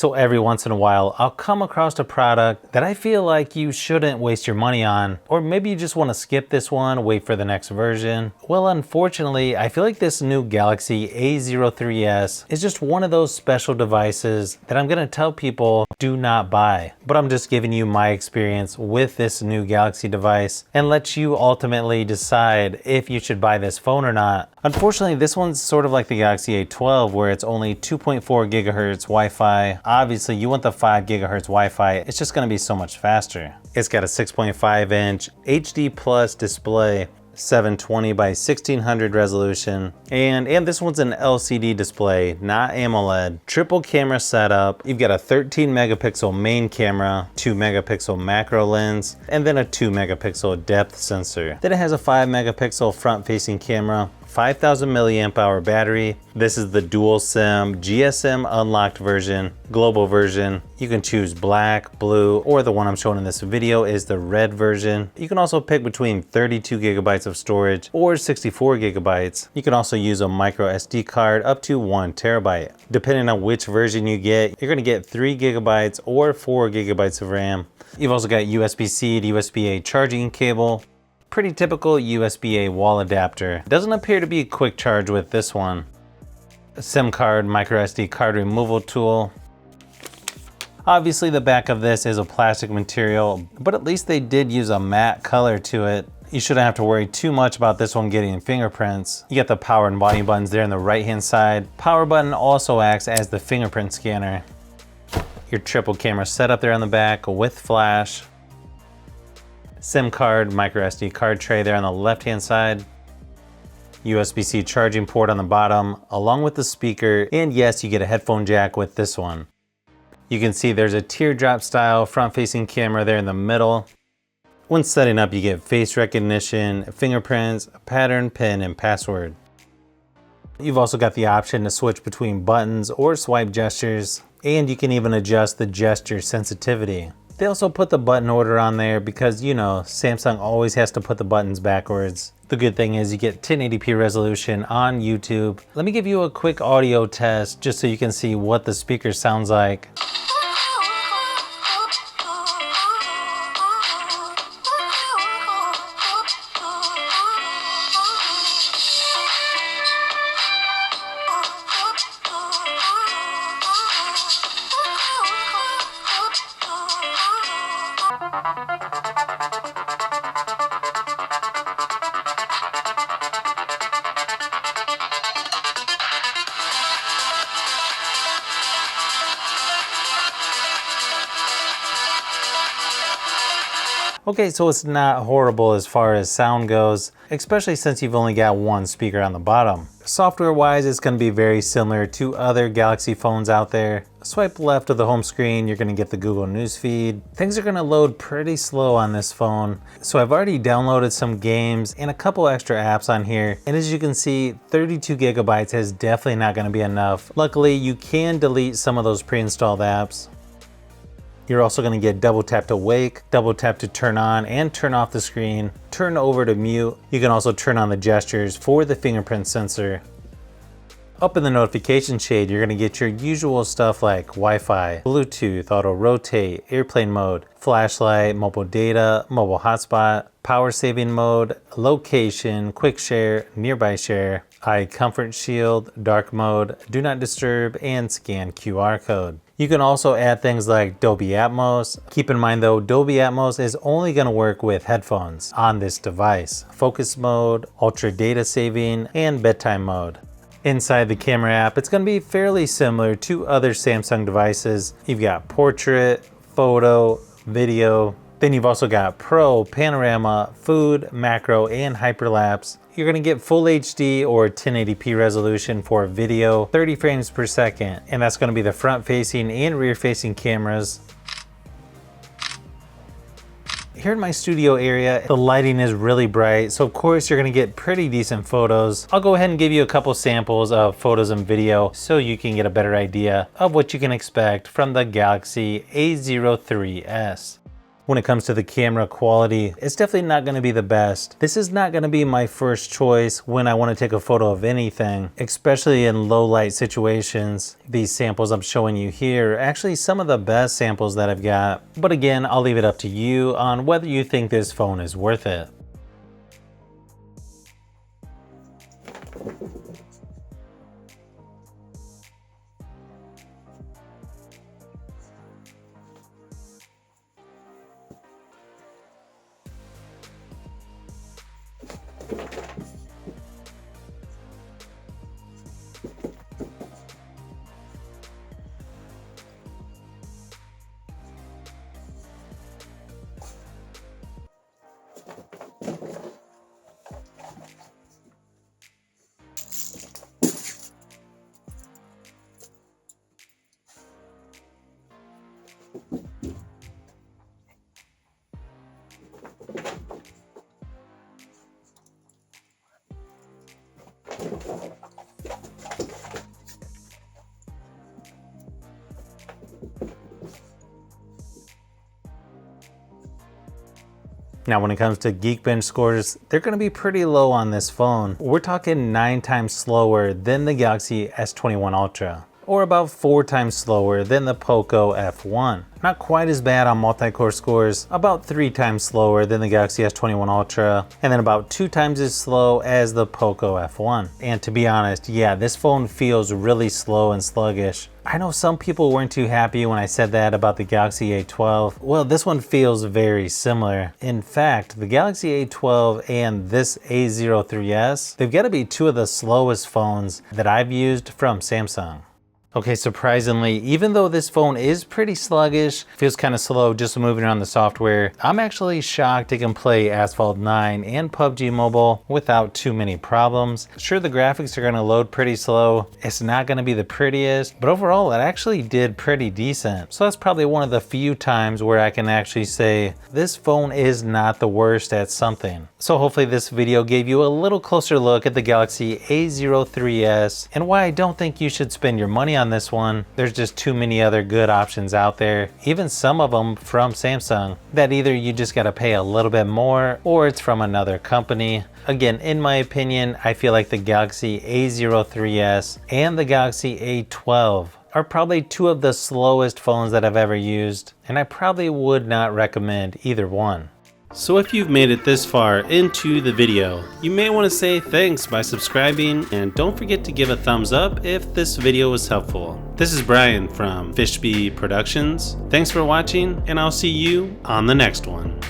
So every once in a while, I'll come across a product that I feel like you shouldn't waste your money on, or maybe you just want to skip this one, wait for the next version. Well, unfortunately, I feel like this new Galaxy A03s is just one of those special devices that I'm gonna tell people do not buy. But I'm just giving you my experience with this new Galaxy device and let you ultimately decide if you should buy this phone or not. Unfortunately, this one's sort of like the Galaxy A12 where it's only 2.4 gigahertz Wi-Fi. Obviously, you want the 5 gigahertz Wi-Fi. It's just gonna be so much faster. It's got a 6.5 inch HD plus display, 720 by 1600 resolution, and this one's an LCD display, not AMOLED. Triple camera setup. You've got a 13 megapixel main camera, 2 megapixel macro lens, and then a 2 megapixel depth sensor. Then it has a 5 megapixel front facing camera, 5,000 milliamp hour battery. This is the dual SIM GSM unlocked version, global version. You can choose black, blue, or the one I'm showing in this video is the red version. You can also pick between 32 gigabytes of storage or 64 gigabytes. You can also use a micro SD card up to 1 terabyte. Depending on which version you get, you're gonna get 3 gigabytes or 4 gigabytes of RAM. You've also got USB-C to USB-A charging cable. Pretty typical USB-A wall adapter. Doesn't appear to be a quick charge with this one. A SIM card, micro SD card removal tool. Obviously the back of this is a plastic material, but at least they did use a matte color to it. You shouldn't have to worry too much about this one getting fingerprints. You got the power and volume buttons there on the right hand side. Power button also acts as the fingerprint scanner. Your triple camera setup there on the back with flash. SIM card, micro SD card tray there on the left hand side. USB-C charging port on the bottom, along with the speaker, and yes, you get a headphone jack with this one. You can see there's a teardrop style front facing camera there in the middle. When setting up, you get face recognition, fingerprints, pattern, PIN, and password. You've also got the option to switch between buttons or swipe gestures, and you can even adjust the gesture sensitivity. They also put the button order on there because, you know, Samsung always has to put the buttons backwards. The good thing is you get 1080p resolution on YouTube. Let me give you a quick audio test just so you can see what the speaker sounds like. Okay, so it's not horrible as far as sound goes, especially since you've only got one speaker on the bottom. Software-wise, it's going to be very similar to other Galaxy phones out there. Swipe left of the home screen, you're going to get the Google News feed. Things are going to load pretty slow on this phone. So I've already downloaded some games and a couple extra apps on here. And as you can see, 32 gigabytes is definitely not going to be enough. Luckily, you can delete some of those pre-installed apps. You're also going to get double tap to wake, double tap to turn on and turn off the screen, turn over to mute. You can also turn on the gestures for the fingerprint sensor. Up in the notification shade, you're going to get your usual stuff like Wi-Fi, Bluetooth, auto rotate, airplane mode, flashlight, mobile data, mobile hotspot, power saving mode, location, quick share, nearby share, eye comfort shield, dark mode, do not disturb, and scan QR code. You can also add things like Dolby Atmos. Keep in mind though, Dolby Atmos is only going to work with headphones on this device. Focus mode, ultra data saving, and bedtime mode. Inside the camera app, it's going to be fairly similar to other Samsung devices. You've got portrait, photo, video. Then you've also got Pro, Panorama, Food, Macro, and Hyperlapse. You're going to get Full HD or 1080p resolution for video, 30 frames per second, and that's going to be the front-facing and rear-facing cameras. Here in my studio area, the lighting is really bright, so of course you're going to get pretty decent photos. I'll go ahead and give you a couple samples of photos and video so you can get a better idea of what you can expect from the Galaxy A03s. when it comes to the camera quality, it's definitely not going to be the best. This is not going to be my first choice when I want to take a photo of anything, especially in low light situations. These samples I'm showing you here are actually some of the best samples that I've got. But again, I'll leave it up to you on whether you think this phone is worth it. Now, when it comes to Geekbench scores, they're going to be pretty low on this phone. We're talking 9 times slower than the Galaxy S21 Ultra, or about 4 times slower than the Poco F1. Not quite as bad on multi-core scores, about 3 times slower than the Galaxy S21 Ultra, and then about 2 times as slow as the Poco F1. And to be honest, yeah, this phone feels really slow and sluggish. I know some people weren't too happy when I said that about the Galaxy A12. Well, this one feels very similar. In fact, the Galaxy A12 and this A03s, they've got to be 2 of the slowest phones that I've used from Samsung. Okay, surprisingly, even though this phone is pretty sluggish, feels kind of slow just moving around the software, I'm actually shocked it can play Asphalt 9 and PUBG Mobile without too many problems. Sure, the graphics are going to load pretty slow. It's not going to be the prettiest, but overall it actually did pretty decent. So that's probably one of the few times where I can actually say this phone is not the worst at something. So hopefully this video gave you a little closer look at the Galaxy A03s and why I don't think you should spend your money on this one. There's just too many other good options out there, even some of them from Samsung, that either you just got to pay a little bit more or it's from another company. Again, in my opinion, I feel like the Galaxy A03s and the Galaxy A12 are probably 2 of the slowest phones that I've ever used, and I probably would not recommend either one. So if you've made it this far into the video, you may want to say thanks by subscribing, and don't forget to give a thumbs up if this video was helpful. This is Brian from Fishbee Productions. Thanks for watching, and I'll see you on the next one.